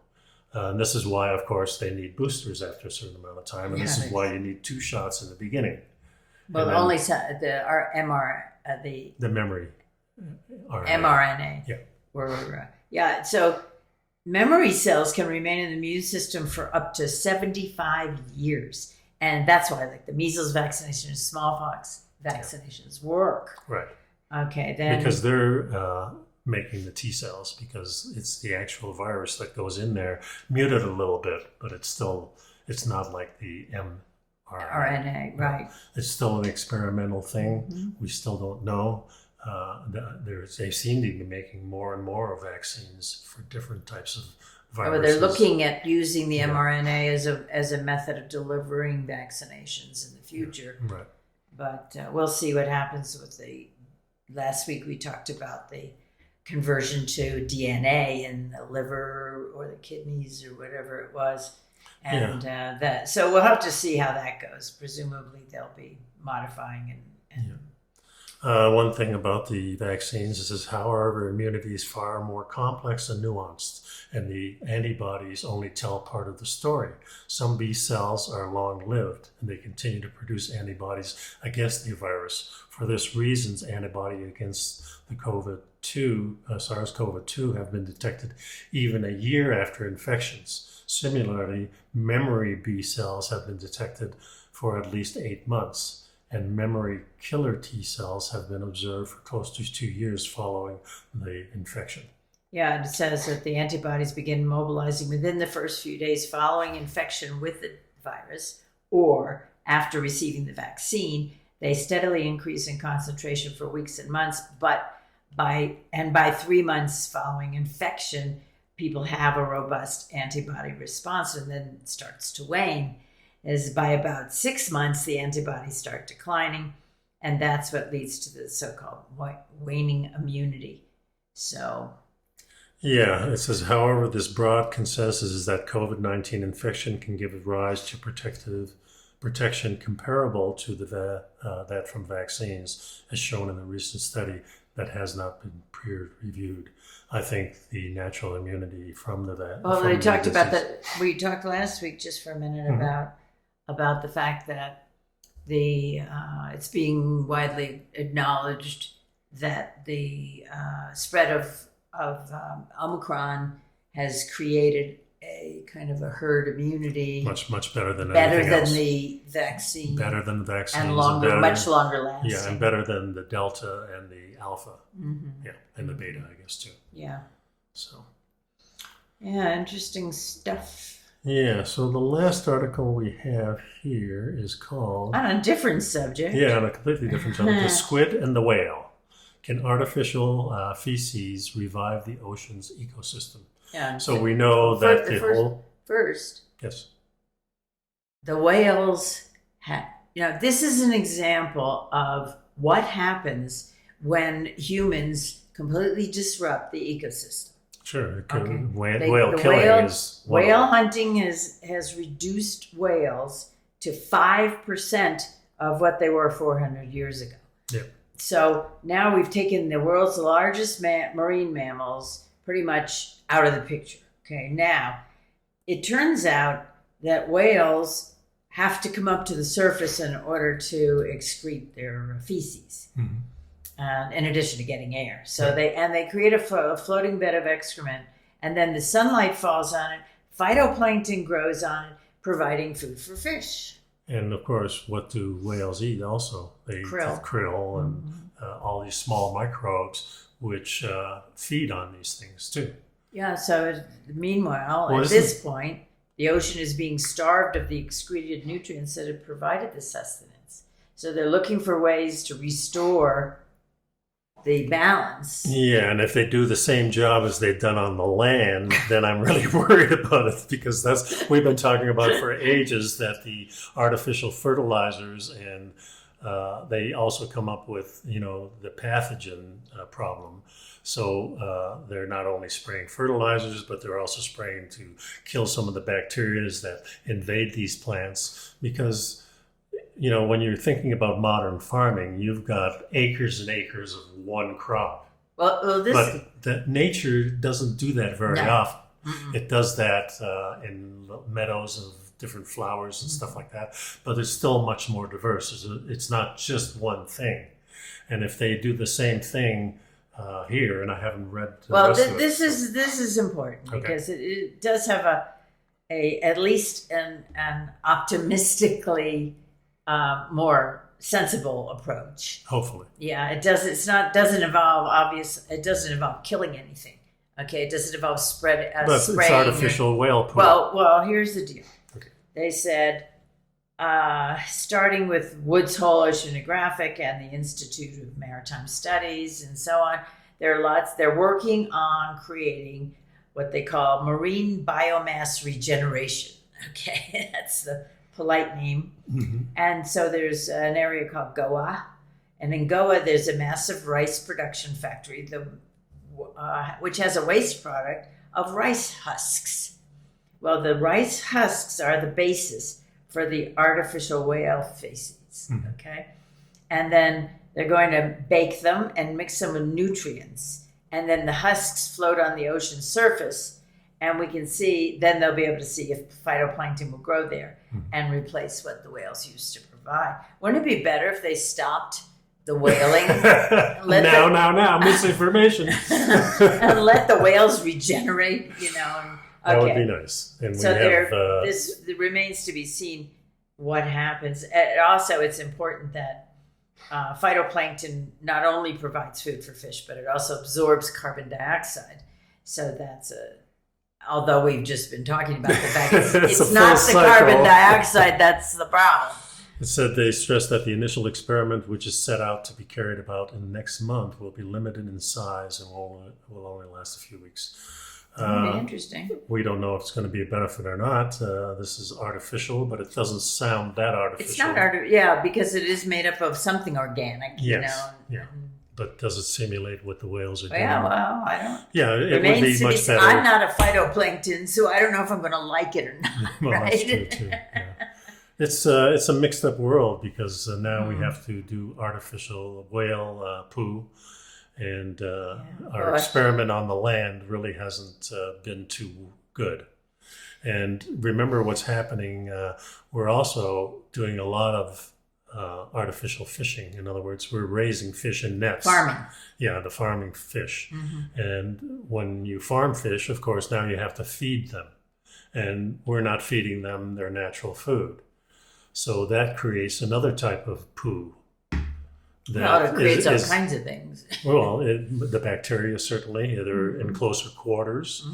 And this is why, of course, they need boosters after a certain amount of time. And this is why you need 2 shots in the beginning. Well, the memory RNA. mRNA. So memory cells can remain in the immune system for up to 75 years. And that's why, like, the measles vaccination and smallpox vaccinations work. Right. Okay, then... Because they're making the T cells, because it's the actual virus that goes in there, muted a little bit, but it's not like the mRNA. Right. It's still an experimental thing. We still don't know. They seem to be making more and more vaccines for different types of viruses. They're looking at using the mRNA as a method of delivering vaccinations in the future. Right. But we'll see what happens with last week we talked about the conversion to DNA in the liver or the kidneys or whatever it was. And so we'll have to see how that goes. Presumably they'll be modifying and One thing about the vaccines is, however, immunity is far more complex and nuanced, and the antibodies only tell part of the story. Some B cells are long-lived, and they continue to produce antibodies against the virus. For this reason, antibody against the SARS-CoV-2 have been detected even a year after infections. Similarly, memory B cells have been detected for at least 8 months, and memory killer T cells have been observed for close to 2 years following the infection. Yeah, it says that the antibodies begin mobilizing within the first few days following infection with the virus or after receiving the vaccine. They steadily increase in concentration for weeks and months, but by 3 months following infection, people have a robust antibody response, and then it starts to wane. As by about 6 months, the antibodies start declining, and that's what leads to the so-called waning immunity. So, yeah, it says, however, this broad consensus is that COVID-19 infection can give rise to protection comparable to that from vaccines, as shown in a recent study that has not been peer-reviewed. I think the natural immunity from the vaccine. Well, we talked about that. We talked last week just for a minute about the fact that it's being widely acknowledged that the spread of Omicron has created a kind of a herd immunity, much better than the vaccine, better than the vaccines, and much longer lasting. Yeah, and better than the Delta and the Alpha, mm-hmm. and the Beta, I guess too. Yeah. So. Yeah, interesting stuff. Yeah. So the last article we have here is called on a different subject. Yeah, on a completely different subject. The squid and the whale. Can artificial feces revive the ocean's ecosystem? Yeah. So we know that first. Yes. The whales this is an example of what happens when humans completely disrupt the ecosystem. Sure. Okay. Whale hunting has reduced whales to 5% of what they were 400 years ago. Yeah. So now we've taken the world's largest marine mammals pretty much out of the picture. Okay, now it turns out that whales have to come up to the surface in order to excrete their feces, in addition to getting air. So they create a floating bed of excrement, and then the sunlight falls on it, phytoplankton grows on it, providing food for fish. And of course, what do whales eat also? They eat krill and all these small microbes which feed on these things too. Yeah, so meanwhile, at this point, the ocean is being starved of the excreted nutrients that have provided the sustenance. So they're looking for ways to restore the balance. Yeah, and if they do the same job as they've done on the land, then I'm really worried about it, because we've been talking about for ages that the artificial fertilizers and they also come up with the pathogen problem. So they're not only spraying fertilizers, but they're also spraying to kill some of the bacteria that invade these plants, because when you're thinking about modern farming, you've got acres and acres of one crop. But nature doesn't do that very often. Mm-mm. It does that in meadows of different flowers and stuff like that. But it's still much more diverse. It's not just one thing. And if they do the same thing here, and I haven't read the rest of it. This is important because it does have at least an optimistically more sensible approach. Hopefully. Yeah, it does. Doesn't involve killing anything. Okay, it doesn't involve spraying. It's artificial whale poop. Well, here's the deal. Okay. They said, starting with Woods Hole Oceanographic and the Institute of Maritime Studies and so on, they're working on creating what they call marine biomass regeneration. Okay, that's the polite name. Mm-hmm. And so there's an area called Goa, and in Goa there's a massive rice production factory, which has a waste product of rice husks. Well, the rice husks are the basis for the artificial whale feces. Mm-hmm. Okay, and then they're going to bake them and mix them with nutrients. And then the husks float on the ocean surface. And we can see, then they'll be able to see if phytoplankton will grow there and replace what the whales used to provide. Wouldn't it be better if they stopped the whaling? Now, misinformation. And let the whales regenerate, you know. That would be nice. And so this remains to be seen what happens. And also, it's important that phytoplankton not only provides food for fish, but it also absorbs carbon dioxide. So that's although we've just been talking about the fact it's not the carbon dioxide that's the problem. It said they stressed that the initial experiment, which is set out to be carried about in next month, will be limited in size and will only last a few weeks. That'd be interesting. We don't know if it's going to be a benefit or not. This is artificial, but it doesn't sound that artificial. It's not artificial, because it is made up of something organic, you know. Yeah. But does it simulate what the whales are doing? Yeah, well, I don't. Yeah, it would be much better. I'm not a phytoplankton, so I don't know if I'm going to like it or not. Well, right? That's true too. Yeah. It's a mixed up world because now we have to do artificial whale poo, and our experiment on the land really hasn't been too good. And remember what's happening. We're also doing a lot of artificial fishing. In other words, we're raising fish in nets. Farming. Yeah, the farming fish. And when you farm fish, of course, now you have to feed them. And we're not feeding them their natural food. So that creates another type of poo. It creates all kinds of things. Well, the bacteria certainly, they're in closer quarters.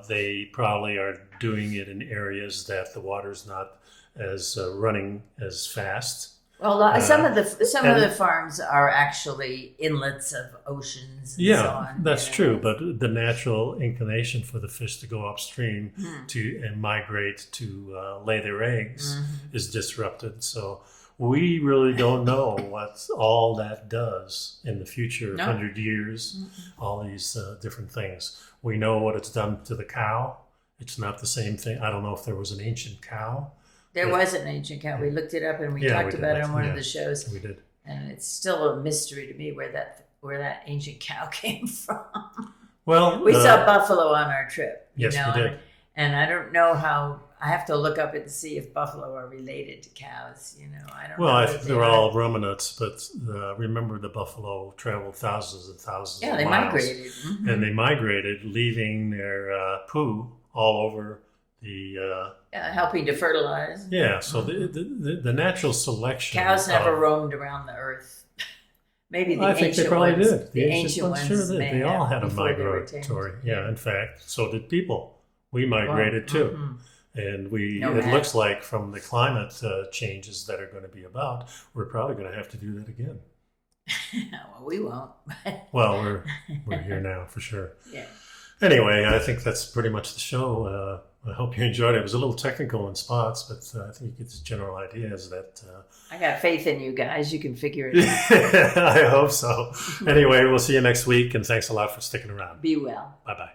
They probably are doing it in areas that the water's not as running as fast. Well, some of the farms are actually inlets of oceans and so on. That's true. But the natural inclination for the fish to go upstream and migrate to lay their eggs is disrupted. So we really don't know what all that does in the future, 100 years, all these different things. We know what it's done to the cow. It's not the same thing. I don't know if there was an ancient cow. There was an ancient cow. We looked it up and we talked about it on one of the shows. We did. And it's still a mystery to me where that ancient cow came from. Well, we saw buffalo on our trip. Yes, we did. And I don't know how. I have to look up and see if buffalo are related to cows. I don't know. Well, I think they're all ruminants, but remember the buffalo traveled thousands and thousands of miles. Yeah, they migrated. And they migrated, leaving their poo all over the... helping to fertilize. Yeah, so the natural selection... Cows never roamed around the earth. Maybe the I think ancient they probably ones. did. The ancient ones sure did. They all had a migratory. Yeah, in fact, so did people. We migrated too. And it looks like from the climate changes that are going to be about, we're probably going to have to do that again. Well, we won't. Well, we're here now for sure. Yeah. Anyway, I think that's pretty much the show. I hope you enjoyed it. It was a little technical in spots, but I think you get the general idea is that... I got faith in you guys. You can figure it out. I hope so. Anyway, we'll see you next week, and thanks a lot for sticking around. Be well. Bye-bye.